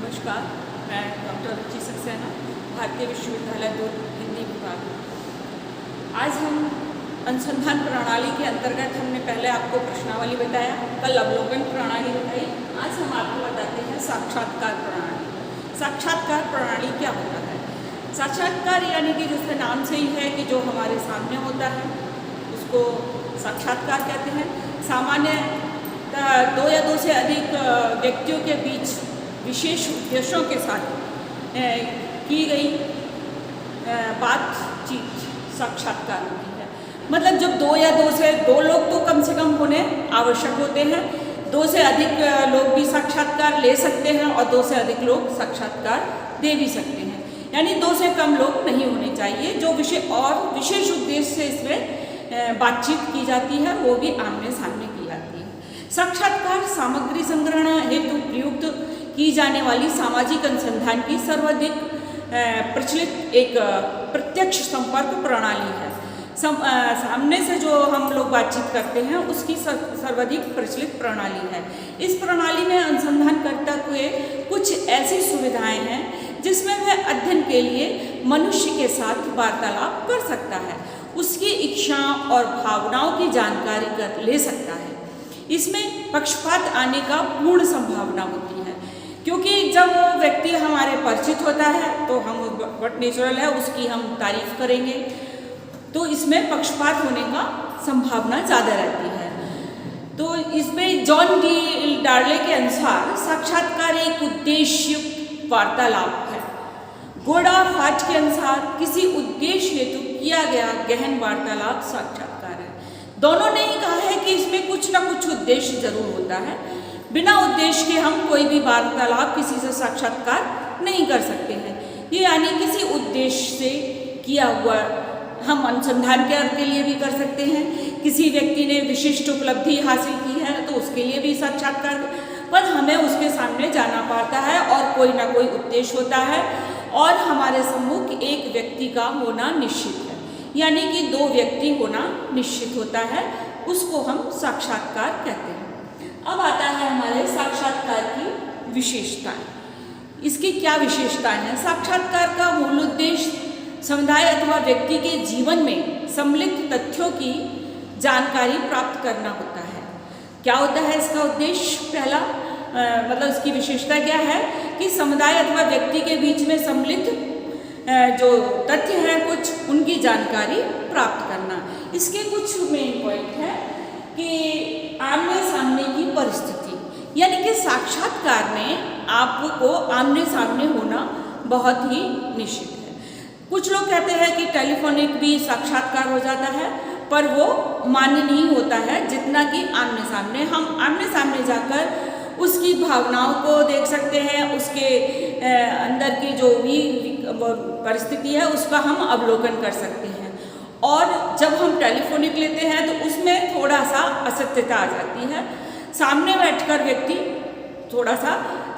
नमस्कार, मैं डॉक्टर रुचि सक्सेना, भारतीय विश्वविद्यालय दुर्ग, हिंदी विभाग। आज हम अनुसंधान प्रणाली के अंतर्गत हमने पहले आपको प्रश्नावली बताया, कल अवलोकन प्रणाली बताई। आज हम आपको बताते हैं साक्षात्कार प्रणाली। साक्षात्कार प्रणाली क्या होता है? साक्षात्कार यानी कि जिसके नाम से ही है कि जो हमारे सामने होता है उसको साक्षात्कार कहते हैं। सामान्य दो या दो से अधिक व्यक्तियों के बीच विशेष उद्देश्यों के साथ की गई बातचीत साक्षात्कार होती है। मतलब जब दो लोग तो कम से कम होने आवश्यक होते हैं। दो से अधिक लोग भी साक्षात्कार ले सकते हैं और दो से अधिक लोग साक्षात्कार दे भी सकते हैं। यानी दो से कम लोग नहीं होने चाहिए। जो विशेष उद्देश्य से इसमें बातचीत की जाती है वो भी आमने सामने की जाती है। साक्षात्कार सामग्री संग्रहण हेतु प्रयुक्त की जाने वाली सामाजिक अनुसंधान की सर्वाधिक प्रचलित एक प्रत्यक्ष संपर्क प्रणाली है। सामने से जो हम लोग बातचीत करते हैं उसकी सर्वाधिक प्रचलित प्रणाली है। इस प्रणाली में अनुसंधानकर्ता के कुछ ऐसी सुविधाएं हैं जिसमें वह अध्ययन के लिए मनुष्य के साथ वार्तालाप कर सकता है, उसकी इच्छाओं और भावनाओं की जानकारी ले सकता है। इसमें पक्षपात आने का पूर्ण संभावना होती है, क्योंकि जब वो व्यक्ति हमारे परिचित होता है तो हम व्हाट नेचुरल है उसकी हम तारीफ करेंगे, तो इसमें पक्षपात होने का संभावना ज़्यादा रहती है। तो इसमें जॉन डी डार्ले के अनुसार साक्षात्कार एक उद्देश्य वार्तालाप है। गोडा फाट के अनुसार किसी उद्देश्य हेतु किया गया गहन वार्तालाप साक्षात्कार है। दोनों ने ही कहा है कि इसमें कुछ ना कुछ उद्देश्य जरूर होता है। बिना उद्देश्य के हम कोई भी वार्तालाप किसी से साक्षात्कार नहीं कर सकते हैं। ये यानी किसी उद्देश्य से किया हुआ हम अनुसंधान के लिए भी कर सकते हैं। किसी व्यक्ति ने विशिष्ट उपलब्धि हासिल की है तो उसके लिए भी साक्षात्कार, पर हमें उसके सामने जाना पड़ता है और कोई ना कोई उद्देश्य होता है और हमारे सम्मुख एक व्यक्ति का होना निश्चित है, यानी कि दो व्यक्ति होना निश्चित होता है, उसको हम साक्षात्कार कहते हैं। अब आता है हमारे साक्षात्कार की विशेषताएं। इसकी क्या विशेषताएं हैं? साक्षात्कार का मूल उद्देश्य समुदाय अथवा व्यक्ति के जीवन में सम्मिलित तथ्यों की जानकारी प्राप्त करना होता है। क्या होता है इसका उद्देश्य? पहला मतलब इसकी विशेषता क्या है कि समुदाय अथवा व्यक्ति के बीच में सम्मिलित जो तथ्य हैं कुछ उनकी जानकारी प्राप्त करना। इसके कुछ मेन पॉइंट है कि आमने सामने की परिस्थिति, यानी कि साक्षात्कार में आपको आमने सामने होना बहुत ही निश्चित है। कुछ लोग कहते हैं कि टेलीफोनिक भी साक्षात्कार हो जाता है, पर वो मान्य नहीं होता है जितना कि आमने सामने। हम आमने सामने जाकर उसकी भावनाओं को देख सकते हैं, उसके अंदर की जो भी परिस्थिति है उसका हम अवलोकन कर सकते हैं। और जब हम टेलीफोनिक लेते हैं तो उसमें थोड़ा सा असत्यता आ जाती है। सामने बैठकर व्यक्ति थोड़ा सा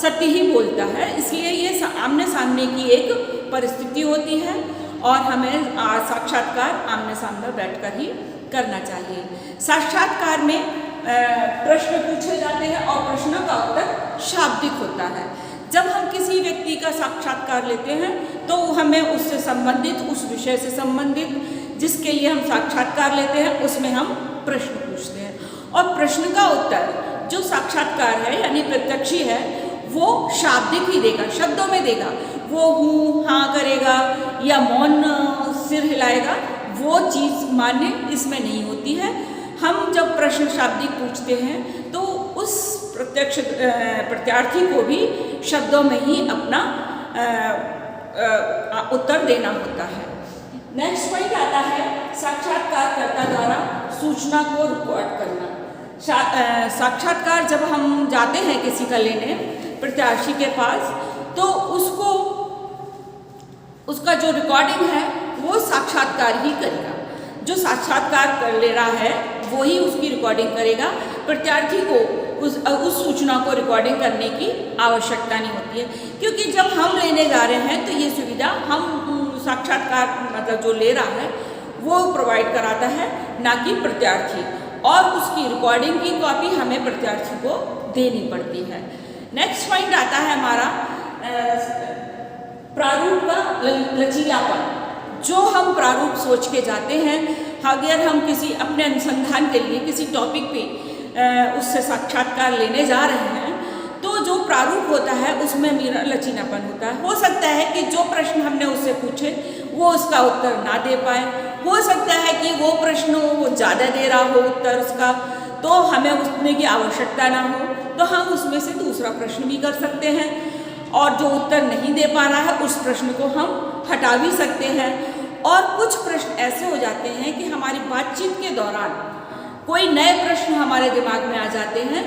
सत्य ही बोलता है, इसलिए ये आमने सामने की एक परिस्थिति होती है और हमें साक्षात्कार आमने सामने बैठकर ही करना चाहिए। साक्षात्कार में प्रश्न पूछे जाते हैं और प्रश्नों का उत्तर शाब्दिक होता है। जब हम किसी व्यक्ति का साक्षात्कार लेते हैं तो हमें उससे संबंधित, उस विषय से संबंधित जिसके लिए हम साक्षात्कार लेते हैं उसमें हम प्रश्न पूछते हैं और प्रश्न का उत्तर जो साक्षात्कार है यानी प्रत्यक्षी है वो शाब्दिक ही देगा, शब्दों में देगा। वो हूँ हाँ करेगा या मौन सिर हिलाएगा, वो चीज़ मान्य इसमें नहीं होती है। हम जब प्रश्न शाब्दिक पूछते हैं तो उस प्रत्यार्थी को भी शब्दों में ही अपना उत्तर देना होता है। नेक्स्ट पॉइंट आता है साक्षात्कारकर्ता द्वारा सूचना को रिकॉर्ड करना। साक्षात्कार जब हम जाते हैं किसी का लेने प्रत्याशी के पास तो उसका जो रिकॉर्डिंग है वो साक्षात्कार ही करेगा। जो साक्षात्कार कर ले रहा है वो ही उसकी रिकॉर्डिंग करेगा। प्रत्यार्थी को उस सूचना को रिकॉर्डिंग करने की आवश्यकता नहीं होती है, क्योंकि जब हम लेने जा रहे हैं तो ये सुविधा हम साक्षात्कार मतलब जो ले रहा है वो प्रोवाइड कराता है, ना कि प्रत्यार्थी, और उसकी रिकॉर्डिंग की कॉपी हमें प्रत्यार्थी को देनी पड़ती है। नेक्स्ट पॉइंट आता है हमारा प्रारूप का लचीलापन, जो हम प्रारूप सोच के जाते हैं, अगर हम किसी अपने अनुसंधान के लिए किसी टॉपिक पे उससे साक्षात्कार लेने जा रहे हैं, तो जो प्रारूप होता है उसमें मेरा लचीलापन होता है। हो सकता है कि जो प्रश्न हमने उससे पूछे वो उसका उत्तर ना दे पाए, हो सकता है कि वो प्रश्न वो ज़्यादा दे रहा हो उत्तर उसका, तो हमें उसने की आवश्यकता ना हो, तो हम उसमें से दूसरा प्रश्न भी कर सकते हैं, और जो उत्तर नहीं दे पा रहा है उस प्रश्न को हम हटा भी सकते हैं। और कुछ प्रश्न ऐसे हो जाते हैं कि हमारी बातचीत के दौरान कोई नए प्रश्न हमारे दिमाग में आ जाते हैं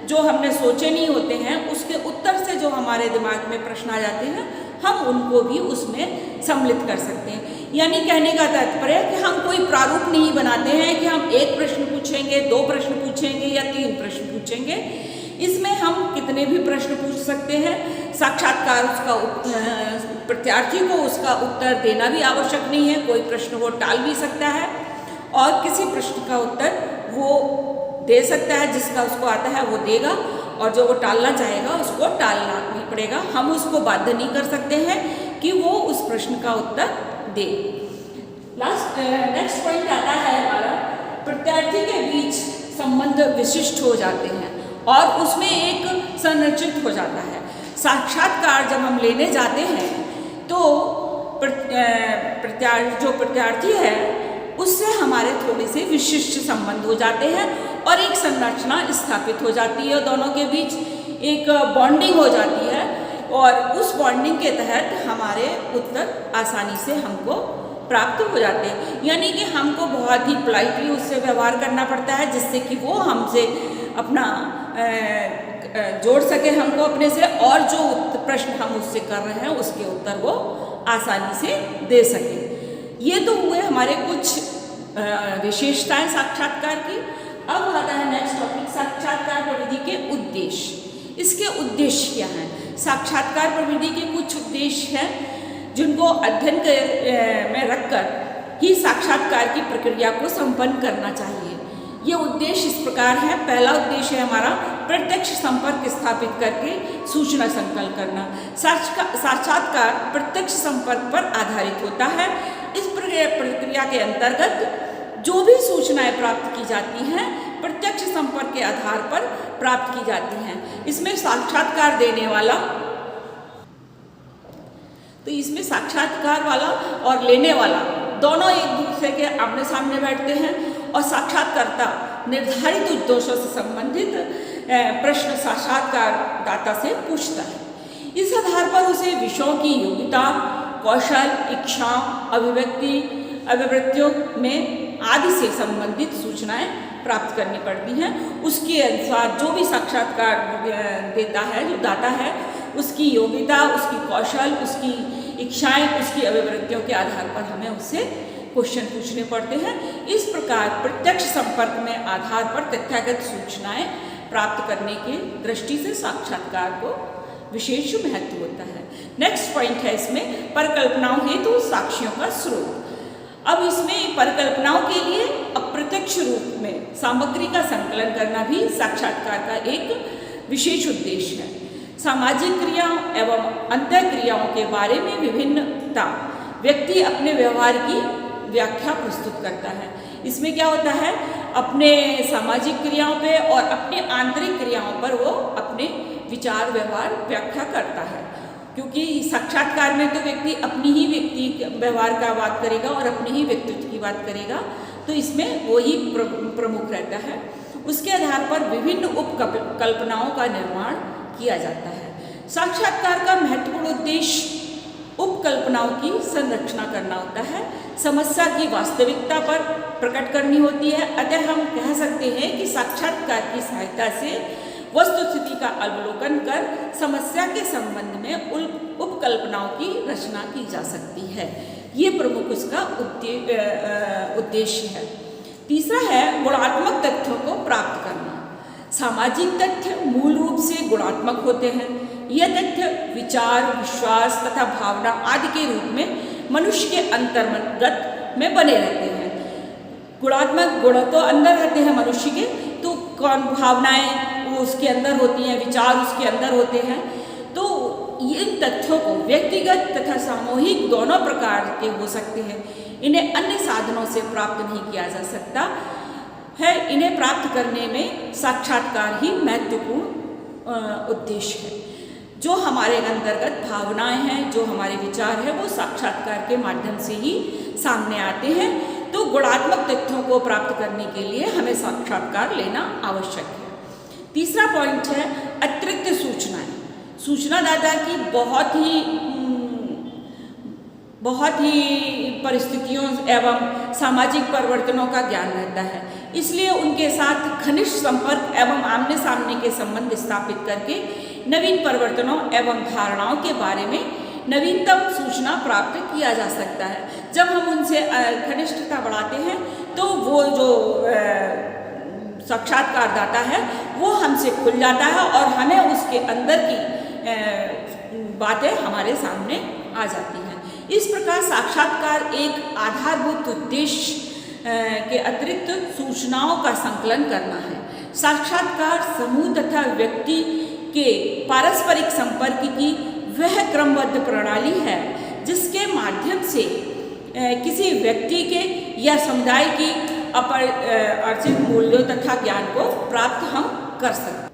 जो हमने सोचे नहीं होते हैं, उसके उत्तर से जो हमारे दिमाग में प्रश्न आ जाते हैं हम उनको भी उसमें सम्मिलित कर सकते हैं। यानी कहने का तात्पर्य है कि हम कोई प्रारूप नहीं बनाते हैं कि हम एक प्रश्न पूछेंगे, दो प्रश्न पूछेंगे या तीन प्रश्न पूछेंगे। इसमें हम कितने भी प्रश्न पूछ सकते हैं, साक्षात्कार उसका प्रत्याशी को उसका उत्तर देना भी आवश्यक नहीं है, कोई प्रश्न वो टाल भी सकता है और किसी प्रश्न का उत्तर वो दे सकता है, जिसका उसको आता है वो देगा, और जो वो टालना चाहेगा उसको टालना नहीं पड़ेगा। हम उसको बाध्य नहीं कर सकते हैं कि वो उस प्रश्न का उत्तर दे। नेक्स्ट पॉइंट आता है हमारा, प्रत्याशी के बीच संबंध विशिष्ट हो जाते हैं और उसमें एक संरचित हो जाता है। साक्षात्कार जब हम लेने जाते हैं तो जो प्रत्याशी है उससे हमारे थोड़े से विशिष्ट संबंध हो जाते हैं और एक संरचना स्थापित हो जाती है, दोनों के बीच एक बॉन्डिंग हो जाती है, और उस बॉन्डिंग के तहत हमारे उत्तर आसानी से हमको प्राप्त हो जाते हैं। यानी कि हमको बहुत ही पोलाइटली उससे व्यवहार करना पड़ता है जिससे कि वो हमसे अपना जोड़ सके हमको अपने से, और जो प्रश्न हम उससे कर रहे हैं उसके उत्तर वो आसानी से दे सके। ये तो हुए हमारे कुछ विशेषताएं साक्षात्कार की। अब आता है नेक्स्ट टॉपिक, साक्षात्कार प्रविधि के उद्देश्य। इसके उद्देश्य क्या हैं? साक्षात्कार प्रविधि के कुछ उद्देश्य हैं जिनको अध्ययन में रखकर ही साक्षात्कार की प्रक्रिया को संपन्न करना चाहिए। ये उद्देश्य इस प्रकार है। पहला उद्देश्य है हमारा प्रत्यक्ष संपर्क स्थापित करके सूचना संकलन करना। साक्षात्कार प्रत्यक्ष संपर्क पर आधारित होता है। इस प्रक्रिया के अंतर्गत जो भी सूचनाएं प्राप्त की जाती हैं प्रत्यक्ष संपर्क के आधार पर प्राप्त की जाती हैं। इसमें साक्षात्कार देने वाला, तो इसमें साक्षात्कार वाला और लेने वाला दोनों एक दूसरे के आमने सामने बैठते हैं और साक्षात्कारता निर्धारित उद्देश्यों से संबंधित प्रश्न साक्षात्कार दाता से पूछता है। इस आधार पर उसे विषयों की योग्यता, कौशल, इच्छाओं, अभिवृत्तियों में आदि से संबंधित सूचनाएं प्राप्त करनी पड़ती हैं। उसके अनुसार जो भी साक्षात्कार देता है, जो दाता है, उसकी योग्यता, उसकी कौशल, उसकी इच्छाएं, उसकी अभिवृत्तियों के आधार पर हमें उससे क्वेश्चन पूछने पड़ते हैं। इस प्रकार प्रत्यक्ष संपर्क में आधार पर तथ्यागत सूचनाएं प्राप्त करने की दृष्टि से साक्षात्कार को विशेष महत्व होता है। नेक्स्ट पॉइंट है इसमें परिकल्पनाओं हेतु साक्ष्यों का स्रोत। अब इसमें परिकल्पनाओं के लिए अप्रत्यक्ष रूप में सामग्री का संकलन करना भी साक्षात्कार का एक विशेष उद्देश्य है। सामाजिक क्रियाओं एवं अंतः क्रियाओं के बारे में विभिन्नता व्यक्ति अपने व्यवहार की व्याख्या प्रस्तुत करता है। इसमें क्या होता है, अपने सामाजिक क्रियाओं पे और अपने आंतरिक क्रियाओं पर वो अपने विचार व्यवहार व्याख्या करता है, क्योंकि साक्षात्कार में तो व्यक्ति अपनी ही व्यक्ति व्यवहार का बात करेगा और अपने ही व्यक्तित्व की बात करेगा, तो इसमें वो ही प्रमुख रहता है। उसके आधार पर विभिन्न उपकल्पनाओं का निर्माण किया जाता है। साक्षात्कार का महत्वपूर्ण उद्देश्य उपकल्पनाओं की संरचना करना होता है, समस्या की वास्तविकता पर प्रकट करनी होती है। अतः हम कह सकते हैं कि साक्षात्कार की सहायता से वस्तुस्थिति का अवलोकन कर समस्या के संबंध में उपकल्पनाओं की रचना की जा सकती है। ये प्रमुख उसका उद्देश्य है। तीसरा है गुणात्मक तथ्यों को प्राप्त करना। सामाजिक तथ्य मूल रूप से गुणात्मक होते हैं। यह तथ्य विचार, विश्वास तथा भावना आदि के रूप में मनुष्य के अंतर्गत में बने रहते हैं। गुणात्मक गुण तो अंदर रहते हैं मनुष्य के, तो कौन भावनाएं वो उसके अंदर होती हैं, विचार उसके अंदर होते हैं। तो इन तथ्यों को व्यक्तिगत तथा सामूहिक दोनों प्रकार के हो सकते हैं। इन्हें अन्य साधनों से प्राप्त नहीं किया जा सकता है। इन्हें प्राप्त करने में साक्षात्कार ही महत्वपूर्ण उद्देश्य है। जो हमारे अंतर्गत भावनाएं हैं, जो हमारे विचार हैं, वो साक्षात्कार के माध्यम से ही सामने आते हैं। तो गुणात्मक तथ्यों को प्राप्त करने के लिए हमें साक्षात्कार लेना आवश्यक है। तीसरा पॉइंट है अतिरिक्त सूचनाएं। सूचनादाता की बहुत ही परिस्थितियों एवं सामाजिक परिवर्तनों का ज्ञान रहता है, इसलिए उनके साथ घनिष्ठ संपर्क एवं आमने सामने के संबंध स्थापित करके नवीन परिवर्तनों एवं धारणाओं के बारे में नवीनतम सूचना प्राप्त किया जा सकता है। जब हम उनसे घनिष्ठता बढ़ाते हैं तो वो जो साक्षात्कारदाता है वो हमसे खुल जाता है और हमें उसके अंदर की बातें हमारे सामने आ जाती हैं। इस प्रकार साक्षात्कार एक आधारभूत उद्देश्य के अतिरिक्त सूचनाओं का संकलन करना है। साक्षात्कार समूह तथा व्यक्ति के पारस्परिक संपर्क की वह क्रमबद्ध प्रणाली है जिसके माध्यम से किसी व्यक्ति के या समुदाय की अपरिचित मूल्यों तथा ज्ञान को प्राप्त हम कर सकते हैं।